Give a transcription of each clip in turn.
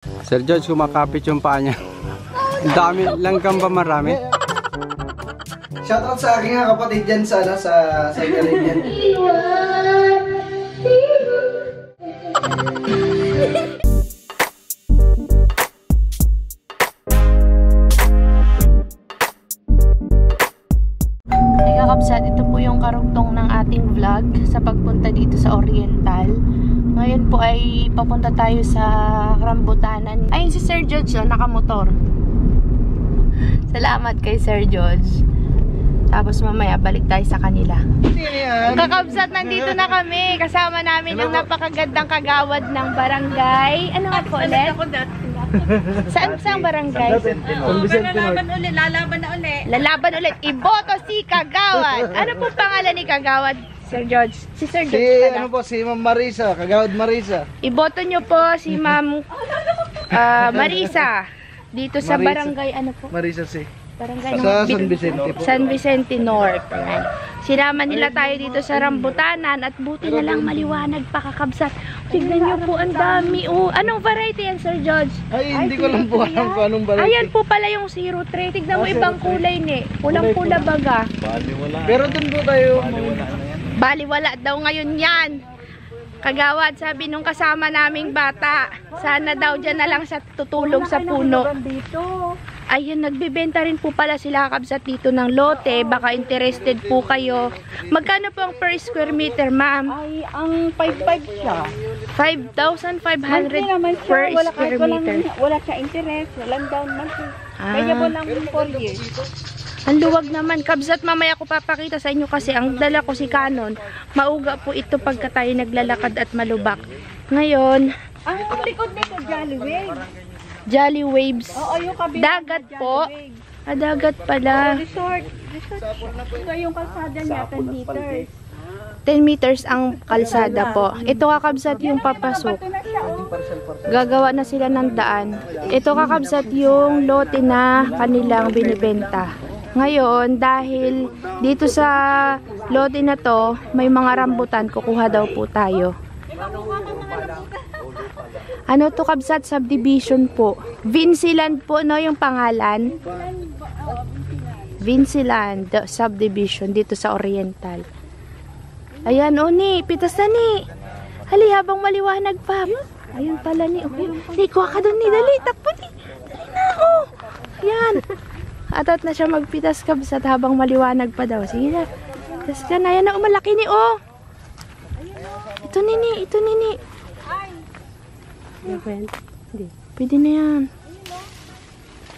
Sir George, kumakapit yung paa niya. Ang dami, langgam ba marami? Shoutout sa aking mga kapatid dyan sa Caribbean. Kakabsat, ito po yung karugtong ng ating vlog sa pagpunta dito sa Oriental. Ngayon po ay papunta tayo sa Rambutanan. Ayun si Sir George, nakamotor. Salamat kay Sir George. Tapos mamaya balik tayo sa kanila. Kakabsat, nandito na kami. Kasama namin ang napakagandang kagawad ng barangay. Ano nga po ulit? Saan barangay? Lalaban ulit. Iboto si Kagawad. Ano po pangalan ni Kagawad, Sir George? Si Sir George Si Ma'am Marisa, Kagawad Marisa. Iboto nyo po si Ma'am Marisa. Dito sa barangay, ano po? Marisa si. Barangay Sa San Vicente po. San Vicente North. Ayan. Sinama nila tayo dito sa Rambutanan at buti na lang maliwanag pa, kakabsat. Tignan nyo po, ang dami. Oh, anong variety yan, Sir George? Ay, hindi ko lang po alam kung anong variety. Ayan po pala yung 03. Tignan mo, ibang kulay ni. Pulang-pula baga. Pero dun po tayo. Baliwala daw ngayon yan. Kagawad, sabi nung kasama naming bata, sana daw dyan na lang siya tutulog sa puno. Ayun, nagbibenta rin po pala sila, kakabsat, dito ng lote. Baka interested po kayo. Magkano po ang per square meter, ma'am? Ay, ang 5,500 siya. 5,500 per square meter. Wala siya interest, walang down monthly. Kaya po lang 4 years. Ang luwag naman, kabsat, mamaya ko papakita sa inyo kasi ang dala ko si Canon. Mauga po ito pagka tayo naglalakad at malubak. Ngayon, Ang likod nito, Jollyway. Jolly Waves. Oo, yung kabila. Dagat po. Dagat pala. Resort. Ito yung kalsada niya, 10 meters. 10 meters ang kalsada po. Ito, kakabsat, yung papasok. Gagawa na sila ng daan. Ito, kakabsat, yung lote na kanilang binibenta. Ngayon, dahil dito sa lote na to, may mga rambutan, kukuha daw po tayo. Ano to, kabsat? Subdivision po. Vinciland po, no, yung pangalan. Vinciland subdivision dito sa Oriental. Ayan, o ni, pitas na ni. Hali, habang maliwanag pa. Ayun pala ni. Ni, kuha ka doon ni, dali, takbo ni. Dali na, oh. Ayan. Atat na siya magpitas, kabsat, habang maliwanag pa daw. Sige na. Pitas ka na, yan na, malaki ni, oh. Ito ni, ito ni. Pwede na yan.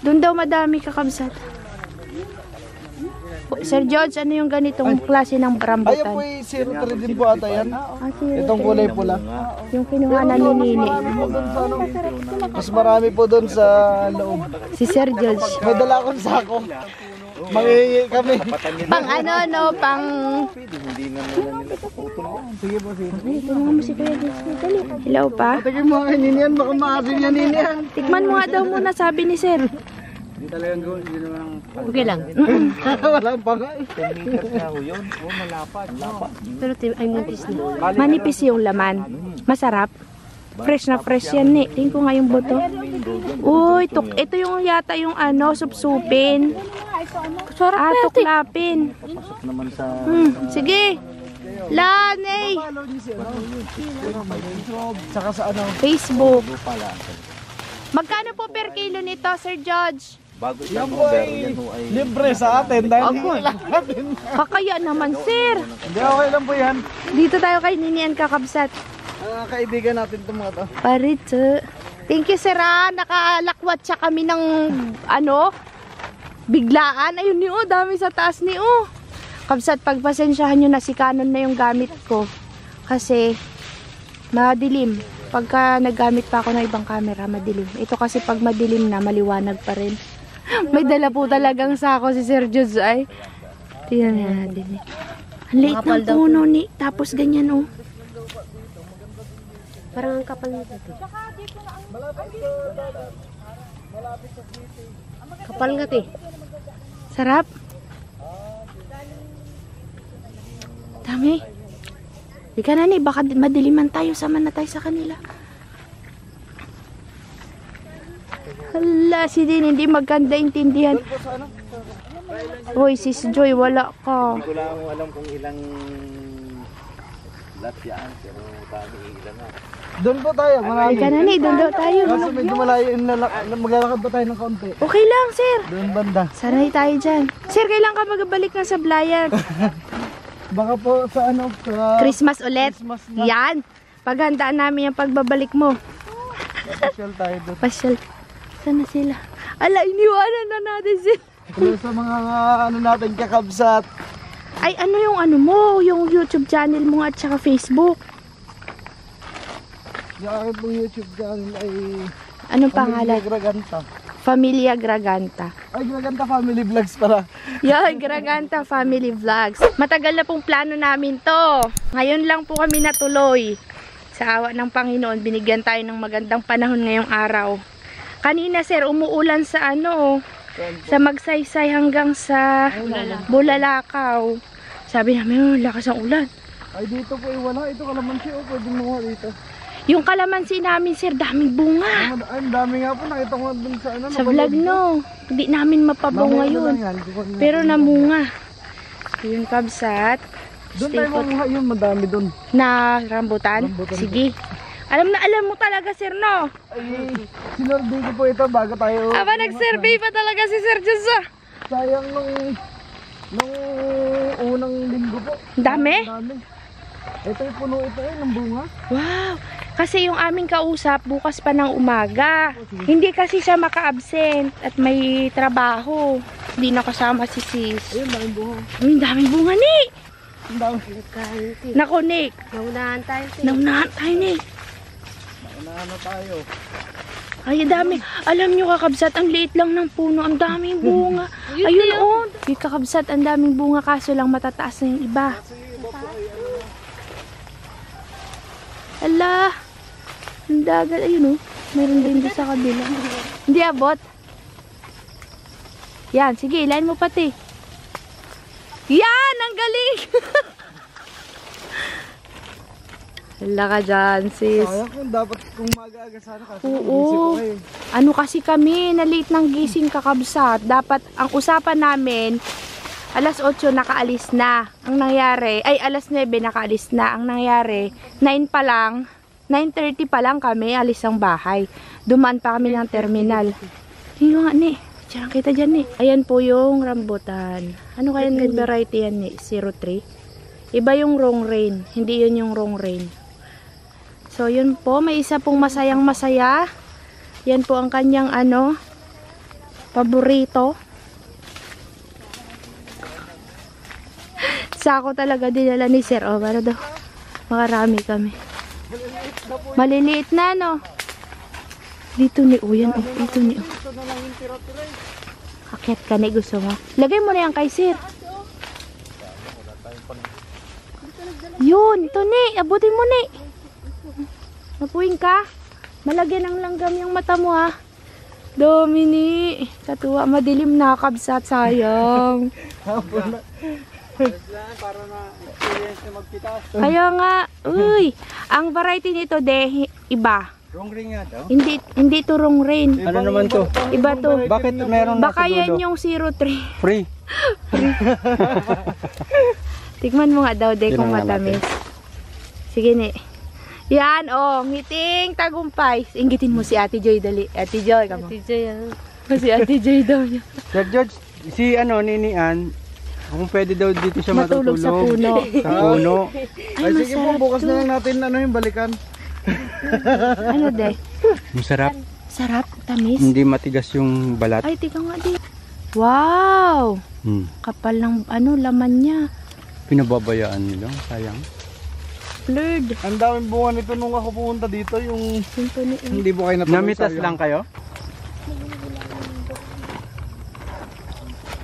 Doon daw madami, kakabsat. Sir George, ano yung ganitong klase ng rambutan? Ayun po yung 03 din po ata yan. Itong kulay pula. Yung kinuhanan ni Nini. Mas marami po doon sa loob. Si Sir George. May dala akong sako. Mangingi kami. Pang ano, no? Pang... Tulungan mo si Kuya George. Dali. Hello pa? Tingin mo kay Ninian, baka maasin niya Ninian. Tikman mo nga daw muna, sabi ni Sir. Okay lang. Wala pa nga eh. Pero ay manipis na. Manipis yung laman. Masarap. Fresh na fresh yan eh. Tingin ko nga yung buto. Uy, ito yung yata yung ano, supsupin. Tuklapin. Sige. Lanay. Saka sa ano? Facebook. Magkano po per kilo nito, Sir George? Yan po ay libre sa atin dahil wala natin. Kakaya naman, Sir. Hindi, okay lang po yan. Dito tayo kay Ninian, kakabsat. Kaibigan natin itong mga to. Parito. Thank you, Sir. Nakalakwat siya kami ng ano, biglaan. Ayun ni dami sa taas ni Kabsat, pagpasensyahan nyo na si Canon na yung gamit ko. Kasi madilim. Pagka naggamit pa ako ng ibang camera, madilim. Ito kasi pag madilim na, maliwanag pa rin. May dala po talagang sako si Sir George ay. Tingnan natin. Ang liit ng puno ni. Tapos ganyan Parang ang kapal nito. Kapal nga Sarap. Dami. Di ka na ni, baka madiliman tayo, sama na tayo sa kanila. Hala, si Din hindi maganda intindihan. Hoy, sis Joy, wala ka. Hindi ko lang alam kung ilang lot yan, pero dami ilan na. Doon po tayo, marami. Ika na ni, doon daw tayo. Kaso medyo malayo yung maglalakad pa tayo ng konti. Okay lang, sir. Doon banda. Sanay tayo dyan. Sir, kailan ka magbalik ng Sablayan? Baka po sa ano, sa Christmas ulit. Christmas na. Yan. Paghandaan namin yung pagbabalik mo. Special tayo doon. Pasyal. Sana sila? Ala, iniwanan na natin sila. Hello sa mga ano natin kakabsat. Ay, ano yung ano mo? Yung YouTube channel mo at saka Facebook. Yung aking pong YouTube channel ay Anong pangalan? Graganta. Familia Graganta. Ay, Graganta Family Vlogs para. Yoy, Graganta Family Vlogs. Matagal na pong plano namin to. Ngayon lang po kami natuloy. Sa awa ng Panginoon, binigyan tayo ng magandang panahon ngayong araw. Kanina, sir, umuulan sa ano, sa Magsaysay hanggang sa Bulalakaw. Sabi namin, lakas ang ulan. Ay, dito po wala. Ito kalamansi o pwede mo dito. Yung kalamansi namin, sir, daming bunga. Ay, ang dami nga po. Nakita ko dun sa ano. Sa vlog, no. Hindi namin mapabunga yun. Pero namunga. Yung kabsat. Doon tayo mamuha yun. Madami doon. Na rambutan? Sige. Alam na alam mo talaga, sir, no? Ay, sinurvey ko po ito bago tayo. Aba, nag-survey pa talaga si Sir Jessa. Sayang nung unang linggo po. Dami? Dami. Ito yung puno ito ng bunga. Wow. Kasi yung aming kausap, bukas pa ng umaga. Hindi kasi siya maka-absent at may trabaho. Hindi nakasama si sis. Ayun, daming bunga. Ay, daming bunga, ni. Ang dami. Nako, Nick. Naunahan tayo. Naunahan tayo, Nick. Ano tayo? Ay, dami. Alam nyo, kakabsat, ang liit lang ng puno. Ang daming bunga. Ayun, oh. Yung kakabsat, ang daming bunga. Kaso lang matataas na yung iba. Ala. Ang dagal. Ayun, oh. Meron din doon sa kabila. Hindi abot. Yan, sige. Ilahin mo pati. Yan! Ang galing! Hala ka dyan, sis. Sayang kung dapat kung mag-aaga sana kasi Oo. busy po kayo. Ano kasi kami, na late ng gising kakabsat. Dapat, ang usapan namin, alas 8 nakaalis na. Ang nangyari, ay alas 9 nakaalis na. Ang nangyari, 9 pa lang, 9:30 pa lang kami alis ng bahay. Dumaan pa kami ng terminal. Yung nga ni, diyan kita dyan ni. Ayan po yung rambutan. Ano kaya ng variety yan ni? 03? Iba yung wrong rain. Hindi yun yung wrong rain. So, yun po. May isa pong masayang masaya. Yan po ang kanyang ano, paborito. Sako talaga dinala ni Sir. O, para daw. Makarami kami. Maliliit na, no? Dito ni Uyan. Oh, dito ni O. Akyat ka ni. Gusto mo? Lagay mo na yan kay Sir. Yun. Ito ni. Abutin mo ni. Mapuwing ka. Malagyan ng langgam yung mata mo, ha. Domini. Katuwa. Madilim na kabsat. Sayang. Para na-experience na magpitas. Kaya nga. Uy. Ang variety nito, de, iba. Wrong ring nga daw. Hindi to wrong rain. Ano naman to? Iba to. Bakit meron Baka nasa yan dulo? yung 03. Free. Tikman mo nga daw, de, kung Tingnan nga matamis. Sige, ni. Yan, oh, ngiting tagumpay. Inggitin mo si Ate Joy, dali. Ate Joy, kamo. Ate Joy, ah. Si Ate Joy daw niya. Sir George, si ano, Nini Ann, kung pwede daw dito siya Matulog sa puno. Sa puno. Ay, Ay, sige po, masarap bukas to. na lang natin ano yung balikan. Ano, de? Masarap. Sarap, tamis. Hindi matigas yung balat. Ay, tika nga, de. Wow! Hmm. Kapal ng, ano, laman niya. Pinababayaan nila. Sayang. Blurred. Ang daming bunga nito nung ako pumunta dito, yung Punto ni hindi po kayo natuloy. Namitas lang kayo?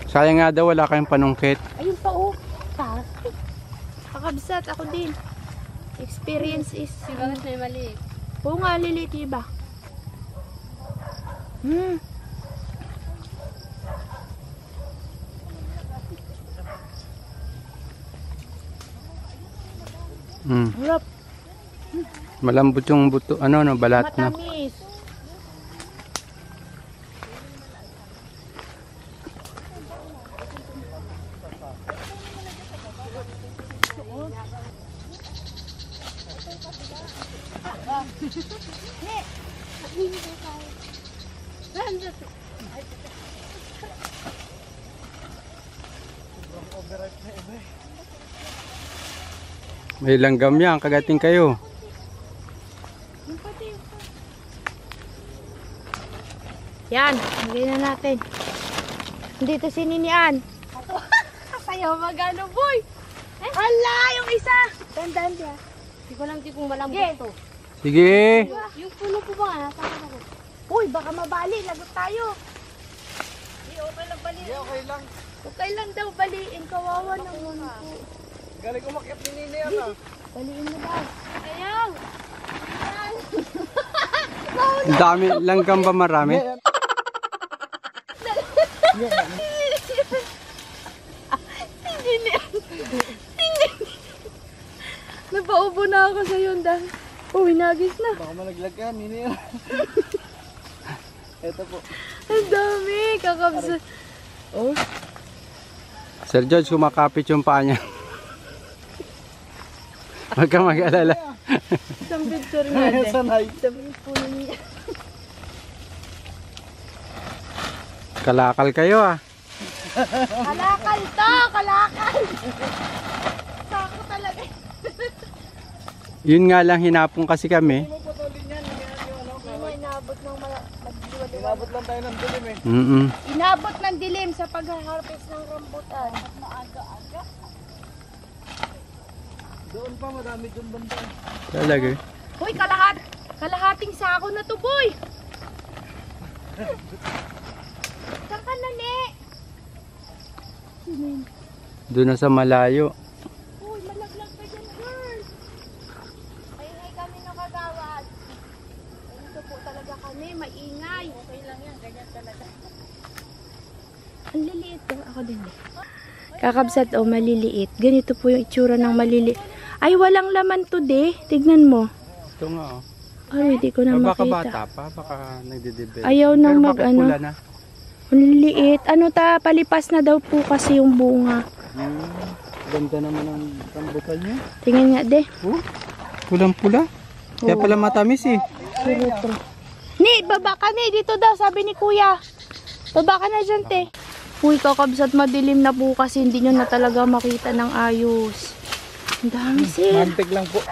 Sayang nga daw, wala kayong panungkit. Ayun pa, oh. Taas. Kakabsat, ako din. Experience is... Bakit may maliit? Oo nga, lilit yung iba. Hmm. Hmm. Harap. Malambot yung buto, ano, no, balat na. Matamis. May langgam yan, kagating kayo. Yan, hindi na natin. Dito si Ninian. Sayo magano, boy. Hala, yung isa. Dandan dia. Hindi ko lang kung malambot to. Sige. Yung puno po ba nga, nasaan ako? Uy, baka mabali. Lagot tayo. Okay lang bali. Okay lang. Okay lang daw, baliin. Kawawa naman po. Galing umakyat ni Nini yan ah. Baliin mo daw. Ayaw. Ang dami langgam ba marami? Napaubo na ako sa yun, Dan. Uy, nagis na. Baka malaglag yan, Nini yan. Ito po. Ang dami. Kakabsa. Oh, Sir George, kumakapit yung paa niya. Huwag ka mag-alala. isang picture nga, Dan. Sanay. Sabi po niya. Kalakal kayo ah. Kalakal to! Kalakal! Sako talaga. Yun nga lang, hinapon kasi kami. Puputulin yan. Inabot ng magdiwaliwala. Inabot lang tayo ng dilim eh. Inabot ng dilim sa pag-harvest ng rambutan. Maaga-aga. Doon pa, marami doon banda. Talaga. Hoy, kalahating sako na to, boy! Saan ka na, ne? Doon na sa malayo. Uy, malaglag ka dyan, girl! Maingay kami ng kagawad. Ganito po talaga kami, maingay. Okay lang yan, ganyan talaga. Ang liliit po, ako din eh. Kakabsat o maliliit. Ganito po yung itsura ng maliliit. Ay, walang laman to, de. Tignan mo. Ito nga oh. Ay, hindi ko na Baka makita. bata pa, baka nagde-develop. Ayaw Pero nang bakit mag-ano. pula na? Ang liliit. Ano ta, palipas na daw po kasi yung bunga. Ganda naman ang rambutan niya. Tingnan nga, de. Pulang-pula. Kaya pala matamis eh. Ni, baba ka ni. Dito daw, sabi ni kuya. Baba ka na dyan, te. Uy, kakabsat, madilim na po kasi hindi nyo na talaga makita ng ayos. Ang dami, sir. Mantik lang po.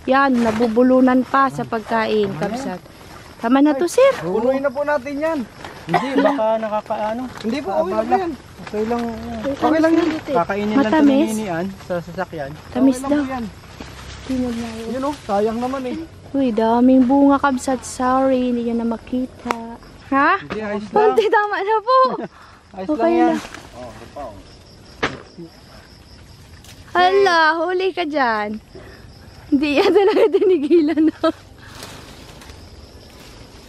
Yan, nabubulunan pa sa pagkain, kabsat. Tama na to, sir. Punuin na po natin yan. Hindi, baka nakakaano. Hindi po, okay lang yan. Okay lang. Okay lang yan. Kakainin lang ito Matamis. ninian sa sasakyan. Tamis Okay lang daw. po yan. Tingnan na yun. Yun oh, sayang naman eh. Uy, daming bunga, kabsat. Sorry, hindi nyo na makita. Ha? Hindi, ayos lang. Konti, tama na po. Ayos Okay lang yan. lang. Hala, huli ka dyan. Hindi yan talaga tinigilan na.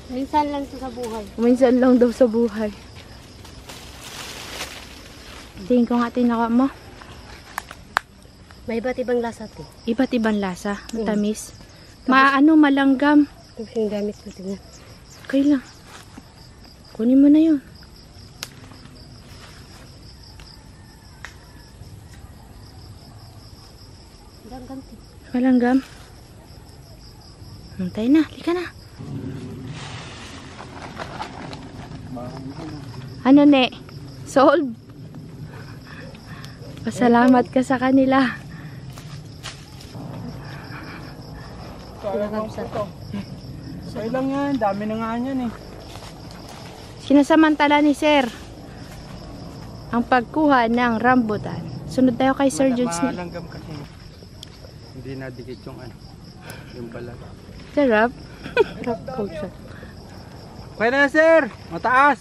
Minsan lang to sa buhay. Minsan lang daw sa buhay. Tingin ko nga tinaka mo. May iba't ibang lasa to. Iba't ibang lasa. Matamis. Malanggam. Tapos yung gamit ko tingnan. Okay lang. Kunin mo na yun. Ganti. Malanggam. Hintay na. Lika na. Ano, ne? Solve. Pasalamat ka sa kanila. Okay lang yan. Dami na nga yan eh. Sinasamantala ni Sir ang pagkuha ng rambutan. Sunod tayo kay Sir Judes. Malanggam kasi. Hindi nadikit yung ano. Yung pala. Sarap. Okay na sir. Mataas.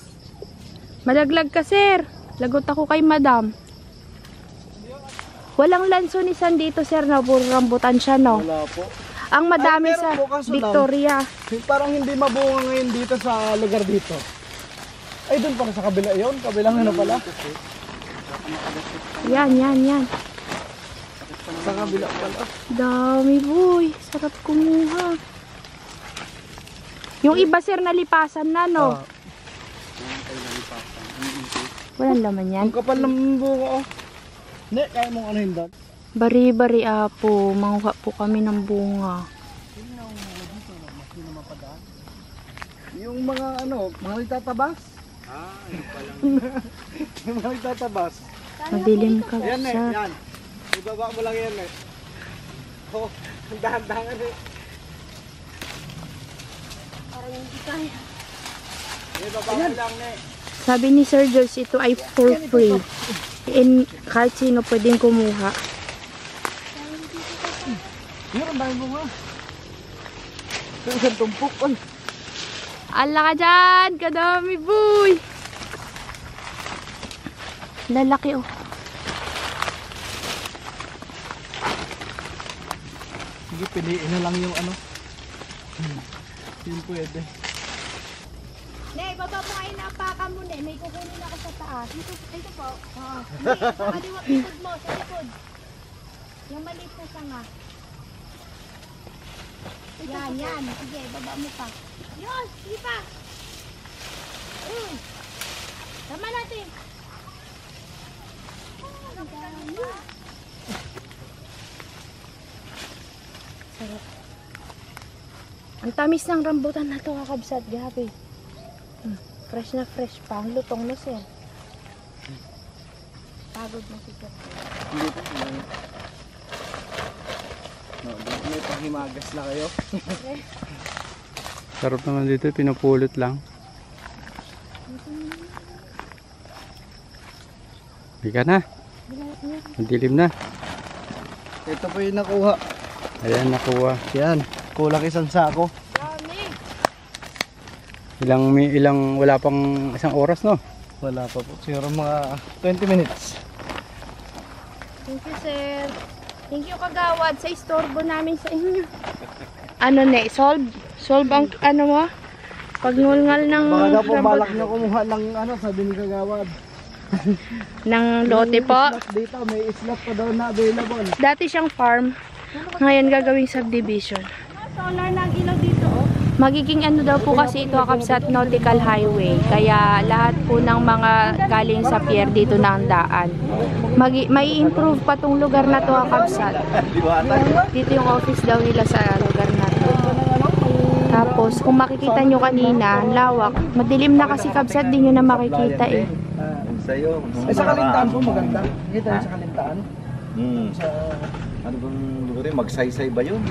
Malaglag ka, Sir. Lagot ako kay Madam. Walang lansonisan dito, Sir, na puro rambutan siya, no? Wala po. Ang madami Ay, meron sa po, kaso lang, Victoria. Parang hindi mabunga ngayon dito sa lugar dito. Ay, doon pala sa kabila yun. Kabilang ano pala. Yan. Sa kabila pala. Dami, boy. Sarap kumuha. Yung iba, Sir, nalipasan na, no? Walang laman yan. Ang kapal ng bunga oh. Hindi, kaya mong ano doon. Bari-bari, apo. Manguha po kami ng bunga. Yung mga ano, mga nagtatabas. Yun pala. Yung mga nagtatabas. Madilim Yan eh, kabsat. yan. Ibaba mo lang yan eh. Oh, dahan-dahan eh. Parang hindi kaya. Ibaba mo lang eh. Sabi ni Sir George, ito ay for free. And kahit sino pwedeng kumuha. Yun, ang dami mo nga. Ito isang tumpok. Ay, Ala ka dyan! Kadami, boy! Lalaki, oh. sige, piliin na lang yung ano. Yun pwede. Ne, baba mo kayo na apaka mo, ne. May kukunin ako sa taas. Ito po. Ne, sa kaliwang likod mo, sa likod. Yung maliit na sanga. Yan, yan. Sige, baba mo pa. Yun, sige pa. Tama natin. Sarap. Ang tamis ng rambutan na to, kakabsat. Grabe. Fresh na fresh pa. Ang lutong na siya. Pagod na si Sir. Hindi po. No, may panghimagas na kayo. Sarap naman dito, pinupulot lang. Hindi ka na. Madilim na. Ito po yung nakuha. Ayan, nakuha. Yan, kulang isang sako. Ilang, wala pang isang oras, no? Wala pa po. Siguro mga 20 minutes. Thank you, sir. Thank you, kagawad, sa istorbo namin sa inyo. Ano ne? Solve? Solve ang ano mo? Pagnulngal ng Baka daw po rambut- balak nyo kumuha ng ano, sabi ni Kagawad. ng lote po. Slot dito, may slot pa daw na available. Dati siyang farm. Ngayon gagawing subdivision. Solar na ilaw dito, oh. Magiging ano daw po kasi ito, Kakabsat, Nautical Highway. Kaya lahat po ng mga galing sa pier dito na ang daan. May improve pa tong lugar na to, Kakabsat. Dito yung office daw nila sa lugar na to. Tapos kung makikita nyo kanina, ang lawak. Madilim na kasi, Kabsat, di nyo na makikita eh. Sa'yo. Sa Kalintaan po maganda. Kita nyo sa Kalintaan. Sa... Ano bang lugar yun? Magsaysay ba yun?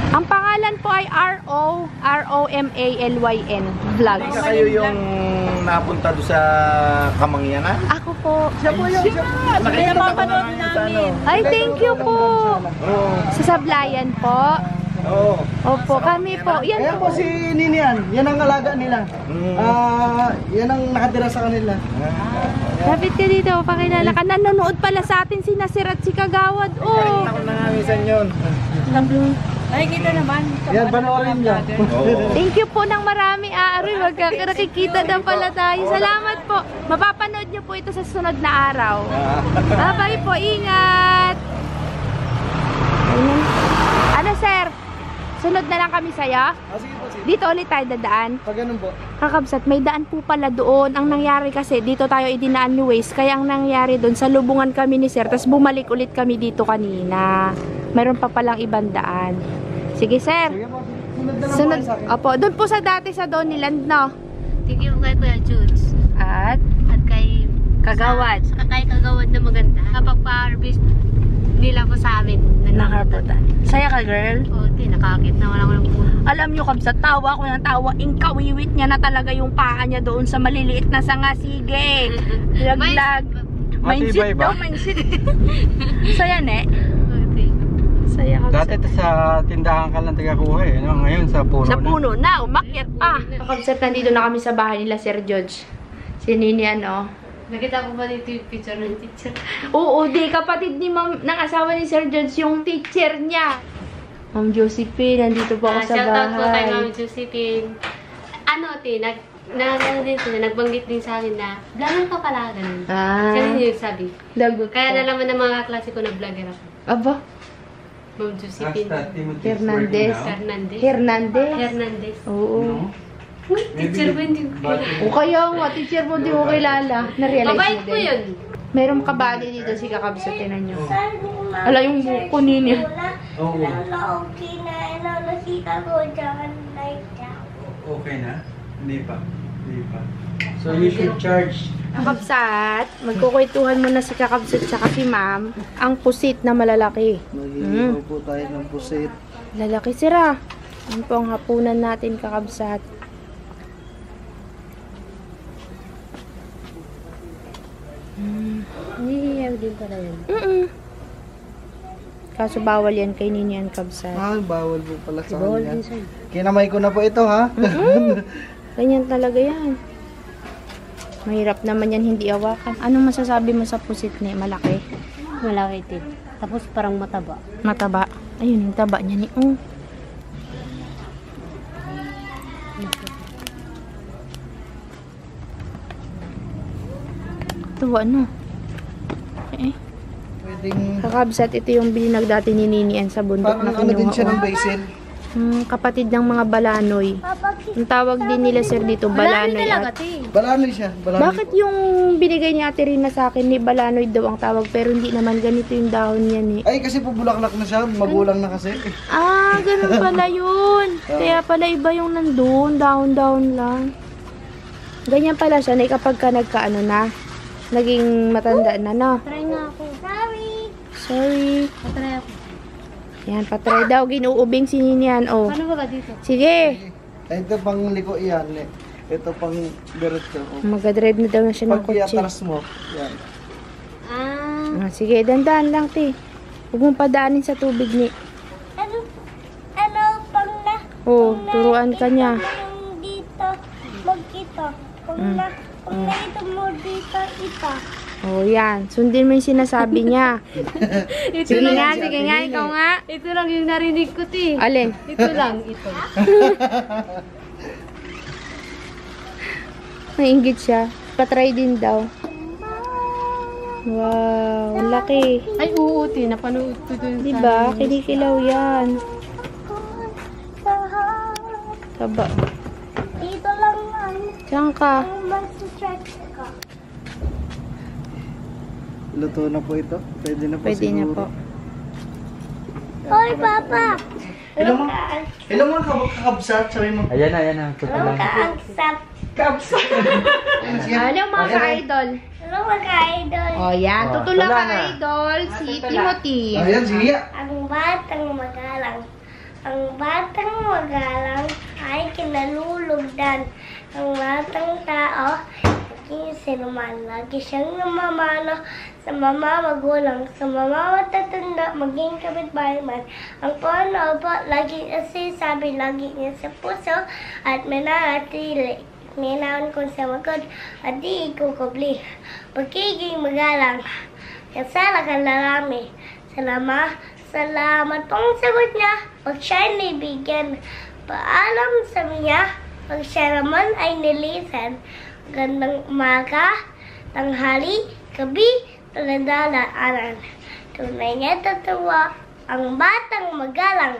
Ang pangalan po ay ROMALYN Vlogs. Hindi ka kayo yung napunta doon sa Kamangyanan? Ako po. Siya po yung... Nakikita ko na nga yun sa ano. Ay, thank you po. Oo. Sa Sablayan po. Oo. Opo, kami po. Yan Ayan po si Ninian. Yan ang alaga nila. Yan ang nakatira sa kanila. Lapit ka dito, pakilala ka. Nanonood pala sa atin si Nasir at si Kagawad. Oh. Ako na nga minsan yun. Nakikita naman. Yan, panoorin niya. Oo. Thank you po ng marami, Aroy. Nakikita na pala tayo. Salamat po. Mapapanood niyo po ito sa sunod na araw. Bye-bye po. Ingat. Ayun. Ano, sir? Sunod na lang kami sa'yo. Sige po, sige. Dito ulit tayo dadaan. Pag ganun po. Kakabsat, may daan po pala doon. Ang nangyari kasi, dito tayo idinaan ni Waze. Kaya ang nangyari doon, sa lubungan kami ni Sir. Tapos bumalik ulit kami dito kanina. Mayroon pa palang ibang daan. Sige, Sir. Sige po. Sunod na lang Sunod. po kayo sa akin. Opo, doon po sa dati sa Doniland, no? Thank you kay Kuya Judes. At At kay Kagawad. Sa kay Kagawad na maganda. Kapag pa-harvest nila po sa amin. Nakabutan. Saya ka, girl? Oo, nakakit na wala ko ng puno. Alam nyo, Kabsat, tawa ko ng tawa. Ingkawiwit niya na talaga yung paa niya doon sa maliliit na sanga. Sige. Laglag. Matibay Mindset ba? daw, mindset. Saya, ne? Okay. Saya, Kabsat. Dati ito sa tindahan ka lang tagakuha eh. No? Ngayon sa puno Sa na. puno na, umakyat pa. Kabsat, nandito na kami sa bahay nila, Sir George. Si Nini, ano? Nakita ko ba dito yung picture ng teacher? Oo, di, kapatid ni Ma'am, ng asawa ni Sir George, yung teacher niya. Ma'am Josephine, nandito po ako sa Shoutout po kay Ma'am bahay. Josephine. Ano, nagbanggit din sa akin na vlogger ka pala, ganun. Ah, Kasi yun yung sabi. dagot Kaya po. nalaman ng mga klase ko na vlogger ako. Aba, Ma'am Josephine Hernandez. Hernandez. Hernandez. Hernandez. Oo. Teacher ko hindi ko kilala. O kaya nga, teacher mo, di mo kilala. Na-realize Mabait mo po din. yun. Meron kabady dito si Kakabsat, tinan nyo. Ala yung buko Nini. Oo. Okay na? Hindi pa. Hindi pa. So you should charge. Kakabsat, magkukwentuhan muna si Kakabsat tsaka si Ma'am ang pusit na malalaki. Mag-iihaw po tayo ng pusit. Lalaki sira. Yan po ang hapunan natin, Kakabsat. Nihiyaw din pala yun. Kaso bawal yan kay Ninian Kabsat. Ah, bawal po pala sa Bawal kanya. din sa'yo. Kinamay ko na po ito, ha? Ganyan talaga yan. Mahirap naman yan hindi awakan. Anong masasabi mo sa pusit ni malaki? Malaki din. Tapos parang mataba. Mataba. Ayun, yung taba niya ni Oh. Tuwa no. Eh, Pwedeng, Kakabsat, ito yung binag dati ni Ninian sa bundok parang na ano din kinuha. siya ng Oh. basil. Kapatid ng mga balanoy. Ang tawag din nila sir dito, balanoy. At Balanoy siya. Balanoy bakit po. yung binigay ni Ate Rina sa akin ni balanoy daw ang tawag pero hindi naman ganito yung dahon niya ni. Ay, kasi po bulaklak na siya. Magulang na kasi. Ah, ganun pala yun. Kaya pala iba yung nandun, dahon-dahon lang. Ganyan pala siya na kapag ka nagkaano na, naging matanda na no. Try nga ako. Sorry. Try ako. Yan, patry daw, ginuubing si Ninian. Oh. Paano ba dito? Sige. Ay, ito pang liko iyan. Ito pang diretso. Mag-drive na daw na siya ng Pag kotse. iatras mo. Yan. Ah, sige, dandan lang, te. Huwag mong padaanin sa tubig ni. Ano pang na Oh, turuan ka niya. yung dito magkita. Pag na ito mo dito ita. Oh, yan. Sundin mo yung sinasabi niya. Sige nga, sige nga, ikaw nga. Ito lang yung narinig ko, ti. Alin? Ito lang, ito. Nainggit siya. Patry din daw. Wow, laki. Ay, oo, ti. Napanood ko dun. Diba? Kinikilaw yan. Taba. Dito lang ang Diyan ka. mag-stretch ka. Luto na po ito. Pwede na po Pwede na siguro. po. Hoy, Papa! Ilang mga kakabsat? Sabi mo. Ayan na. Tuto lang. Kagsap. Ano mga ka-idol? Ano mag-idol? Oh, yan. Oh, Tutulak tula ka na. idol. Si Timothy. Ayan, sige. Ang batang magalang. Ang batang magalang ay kinalulugdan. Ang batang tao, naging sinuman. Lagi siyang namamano sa mama magulang, sa mama matatanda, maging kapitbahay man. Ang puno po, lagi sabi, lagi niya sa puso at manatili. Minaon kong sa magod at di ikukubli. Pagkiging magalang, kasala ka lalami. Salamat pong sagot niya. Pag siya'y nabigyan, paalam sa niya. Pag siya naman ay nilisan. Gandang umaga, tanghali, gabi, taladala-aran. Tunay niya tatawa, ang batang magalang.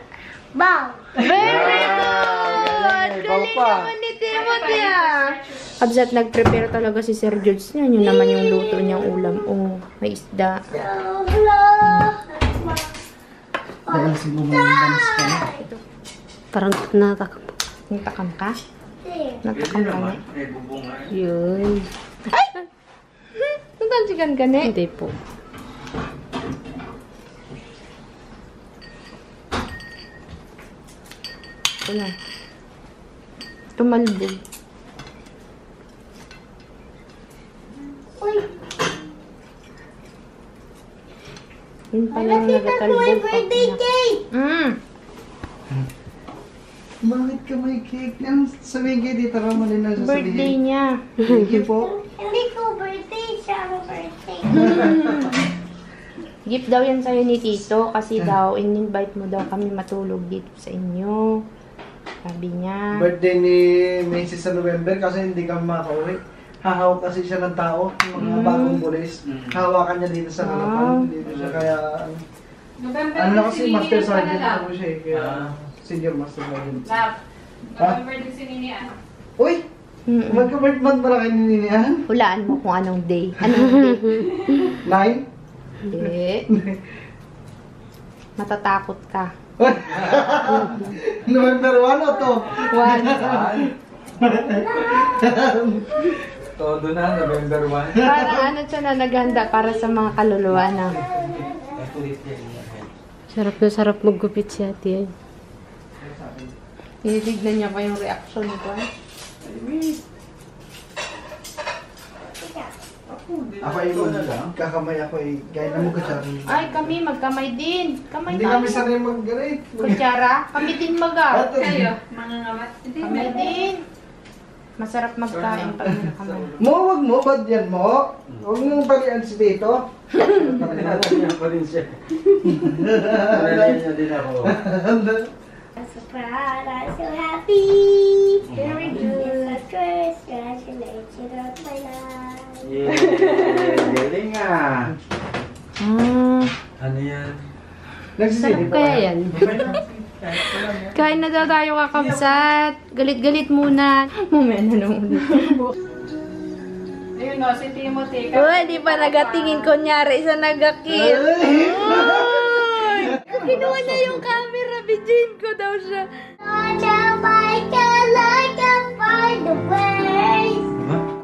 Bow! Very good! Galing naman ni Timothy ah! Absat, nag-prepare talaga si Sir George niya. Yun naman yung luto niyang ulam. Oh, may isda. Hello! Dahil siguro may banis ka na. Parang natakam. Natakam ka? Natakam ka na. Yun. Natansikan ka na. Hindi po. Ito na. Tumalbog. Uy! Yun pala yung nagatalbog. My birthday cake! Bakit ka may cake? Ano sabihin kayo dito? Ramalin na Birthday sasabihin. niya. Thank you po. Hindi ko birthday, siya ang birthday. Gift daw yan sa'yo ni Tito kasi daw, in-invite mo daw kami matulog dito sa inyo. Sabi niya. Birthday ni Macy sa November kasi hindi kami makauwi. Hahawak kasi siya ng tao, mga bagong pulis. Hawakan niya dito sa harapan. Dito siya kaya... Ano na kasi, Master Sergeant ako siya eh. Kaya Senior Master Sergeant. November din si Ninian. Uy! Magka-birth month pala kayo ni Ninian? Hulaan mo kung anong day. Anong day? 9? Hindi. Matatakot ka. November 1 o to? 1. Todo na, November 1. Parang ano siya na naghanda para sa mga kaluluwa na. Sarap na sarap maggupit si ate. Tinitignan niya pa yung reaction ko. Ako ay kakamay ako ay gaya na mo kutsara. Ay, kami magkamay din. Kamay Hindi kami sanay mag-ganit. Kutsara, kami din maga. Kayo, Kami din. Masarap magkain pag nakakamay. wag mo, bad yan mo. Huwag mong palian si Tito. Niya pa rin siya. Paralayan niya din ako. I'm so proud, I'm so happy. Very good. It's congratulations on my life. Yeah, galing ah. Ano yan? Nagsisilip Kaya yan. Kain na daw tayo kakabsat. Galit-galit muna. Mamaya na nung ulit. Ayun o, si Timothy. Uy, di pa nagatingin kunyari sa nagakit. Kinuha niya yung camera. Videoin ko daw siya. Like a find a way.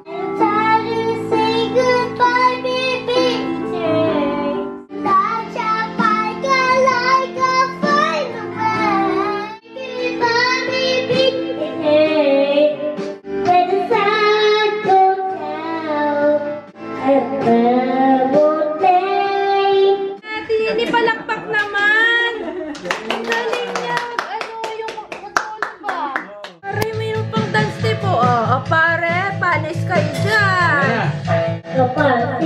I'm tired to say goodbye, baby. Like a find a way. Goodbye, baby. When the sun goes down, I won't play. Ate, hindi palakpak naman. Ang galing niya. Ano yung matulog ba? Pare, mayroon pang dance step po. Oh, pare, panis kayo dyan. Kapag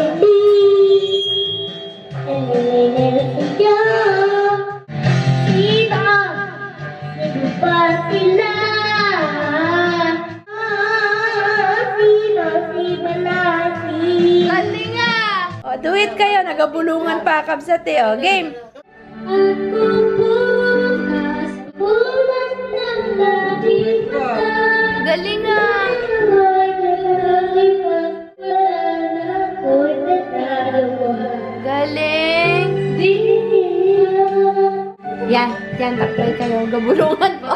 Galing nga. O, do it kayo. Nagabulungan pa kabsat eh. O, game. Galing nga. Galing. Yan, yan. Apply kayo. Gabulungan po.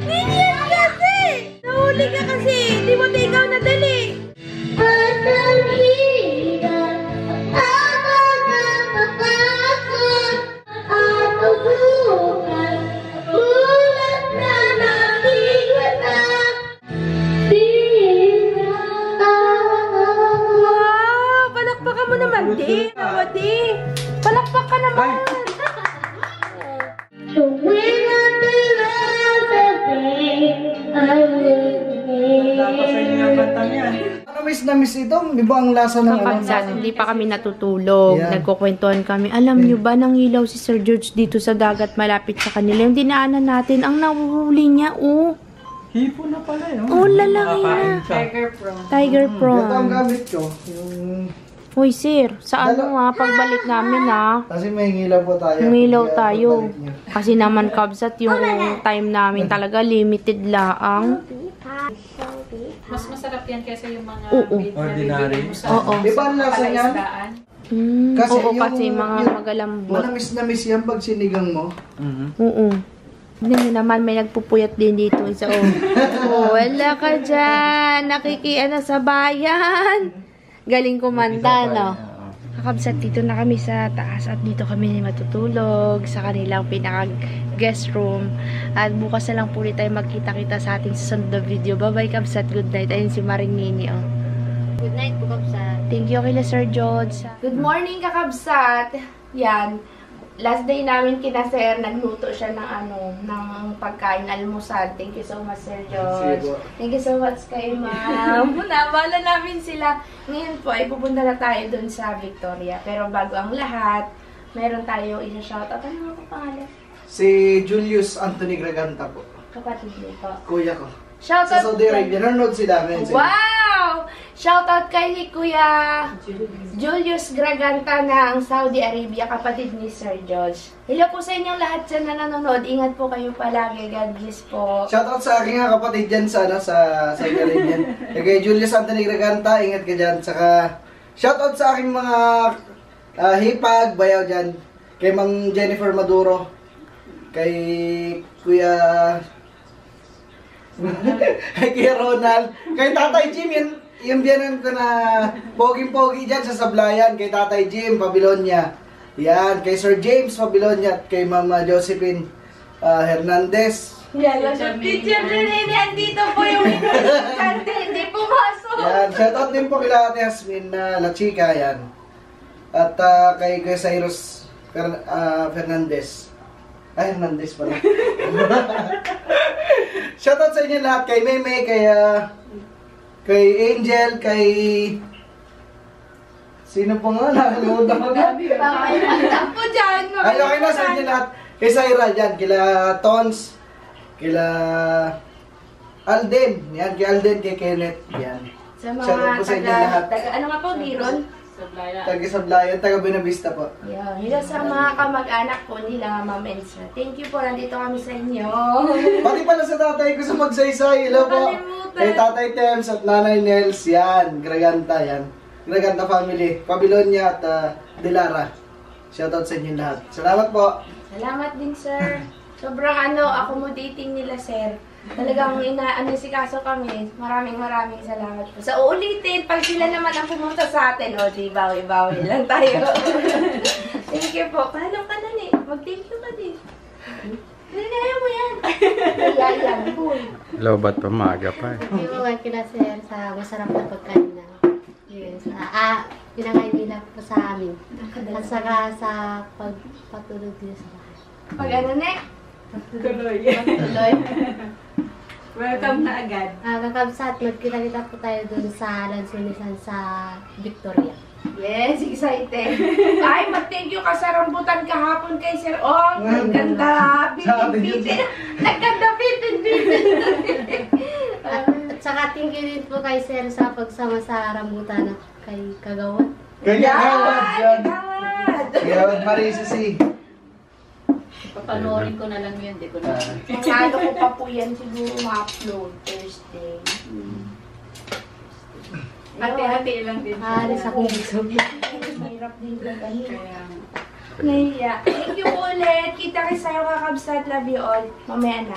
Niniyan kasi! Nahuli ka kasi! Di mo ikaw nadali! Wow! Palakpakan mo naman, di! Di! Palakpak ka naman! So when I'm Ano miss na miss ito? Di ba ang lasa ng Kakabsat, hindi pa kami natutulog. Yeah. Nagkukwentuhan kami. Alam nyo ba, nangilaw si Sir George dito sa dagat malapit sa kanila. Yung dinaanan natin, ang nahuhuli niya, oh. Hipo na pala yun. Oh, lalaki na. Tiger Pro. Tiger Ito ang prawn. gamit ko. Yung... Uy, sir, sa ano ha, pagbalik namin ha. Kasi may ngilaw po tayo. Umilaw Kaya tayo. pagbalik niyo. Kasi naman, kabsat, yung time namin talaga limited laang. Mas masarap yan kaysa yung mga Oo. Ordinary. mo sa Oo. Di ba ang lasa niyan? palaisdaan. Kasi Oo, yung- kasi mga yung- magalambot. Manamis na miss yan pag sinigang mo. Oo. Tignan nyo naman, may nagpupuyat din dito. Isa, oh. Wala ka dyan. Nakikiana sa bayan. Galing kumanta, no? Kakabsat, dito na kami sa taas at dito kami matutulog sa kanilang pinaka-guest room. At bukas na lang po ulit tayo magkita-kita sa ating susunod na video. Bye-bye, Kabsat. Good night. Ayun si Maring Nini, oh. Good night po, Kabsat. Thank you kay Sir George. Good morning, Kakabsat. Yan. Last day namin kina Sir, nagluto siya ng ng pagkain, almusal. Thank you so much, Sir George. Thank you so much kay Ma'am. Nabala namin sila. Ngayon po ay pupunta na tayo dun sa Victoria. Pero bago ang lahat, meron tayo isa-shoutout. Ano nga po pangalan? Si Julius Anthony Greganta po. Kapatid niyo po. Kuya ko. Shoutout Sa Saudi Arabia. Nanonood si Dami. Wow! Wow! Shoutout kay Kuya Julius Graganta ng Saudi Arabia, kapatid ni Sir George. Hello po sa inyong lahat dyan na nanonood. Ingat po kayo palagi. God bless po. Shoutout sa aking mga kapatid dyan sa, sa Caribbean. Kay Julius Anthony Graganta, ingat ka dyan. Saka, shoutout sa aking mga hipag, bayaw dyan. Kay Mang Jennifer Maduro. Kay Kuya... kay Kuya Ronald. Kay Tatay Jim, yung biyanan ko na poging-pogi dyan sa Sablayan. Kay Tatay Jim, Babylonia. Yan, kay Sir James Babylonia at kay Mama Josephine Hernandez. Yan, Teacher Renee, andito po yung estudyante, hindi pumasok. Yan, shoutout din po kila Ate Hasmin na La Chica, yan. At kay Cyrus Fernandez. Ay, Hernandez pala. Shoutout sa inyo lahat, kay Meme, kay Angel, kay... Sino po nga? Nakalimutan ko na. Ang po dyan. Ay, okay na sa inyo lahat. Kay Syra dyan, kila Tons, kila Alden. Yan, kay Alden, kay Kenneth. Yan. Sa mga Shoutout po sa inyo lahat. ano nga po, Liron? Taga Sablayan, taga Buenavista po. Yan. Hello sa mga kamag-anak po nila, Ma'am Elsa. Thank you po, nandito kami sa inyo. Pati pala sa tatay ko sa magsaysay. Hello po. Nakalimutan. Kay Tatay Tems at Nanay Nels. Yan, Graganta yan. Graganta family. Babylonia at Delara. Shoutout sa inyo lahat. Salamat po. Salamat din, sir. Sobrang accommodating nila, sir. Talagang si kaso kami. Maraming salamat po. Sa uulitin, pag sila naman ang pumunta sa atin, di bawi-bawi lang tayo. Thank you po. Paano ka na ni? Mag-thank you ka din. Kaya mo yan. Kaya yan, boy. Lobat pa, maaga pa eh. Iwan kila sir sa masarap na pagkain na. Yes. Pinakain nila po sa amin. At saka sa pagpatulog nila sa bahay. Pag ano, Nek? Tuloy. Tuloy. Welcome na agad. Kakabsat, magkita-kita po tayo dun sa Lansunisan sa Victoria. Yes, excited. Ay, mag-thank you ka sa rambutan kahapon kay Sir Ong. Nagkanda, bitin-bitin. Nagkanda, bitin-bitin. At saka thank you din po kay Sir sa pagsama sa rambutan at kay Kagawad. Kagawad yan. Kagawad. Kagawad Marisa si. Papanoorin ko na lang yun, di ko na. Ano ko pa po yan siguro ma-upload Thursday. Hati-hati lang din. Alis akong gusto. Mahirap din talaga. Kaya, Nahiya. Thank you ulit. Kita kayo sa'yo kakabsat. Love you all. Mamaya na.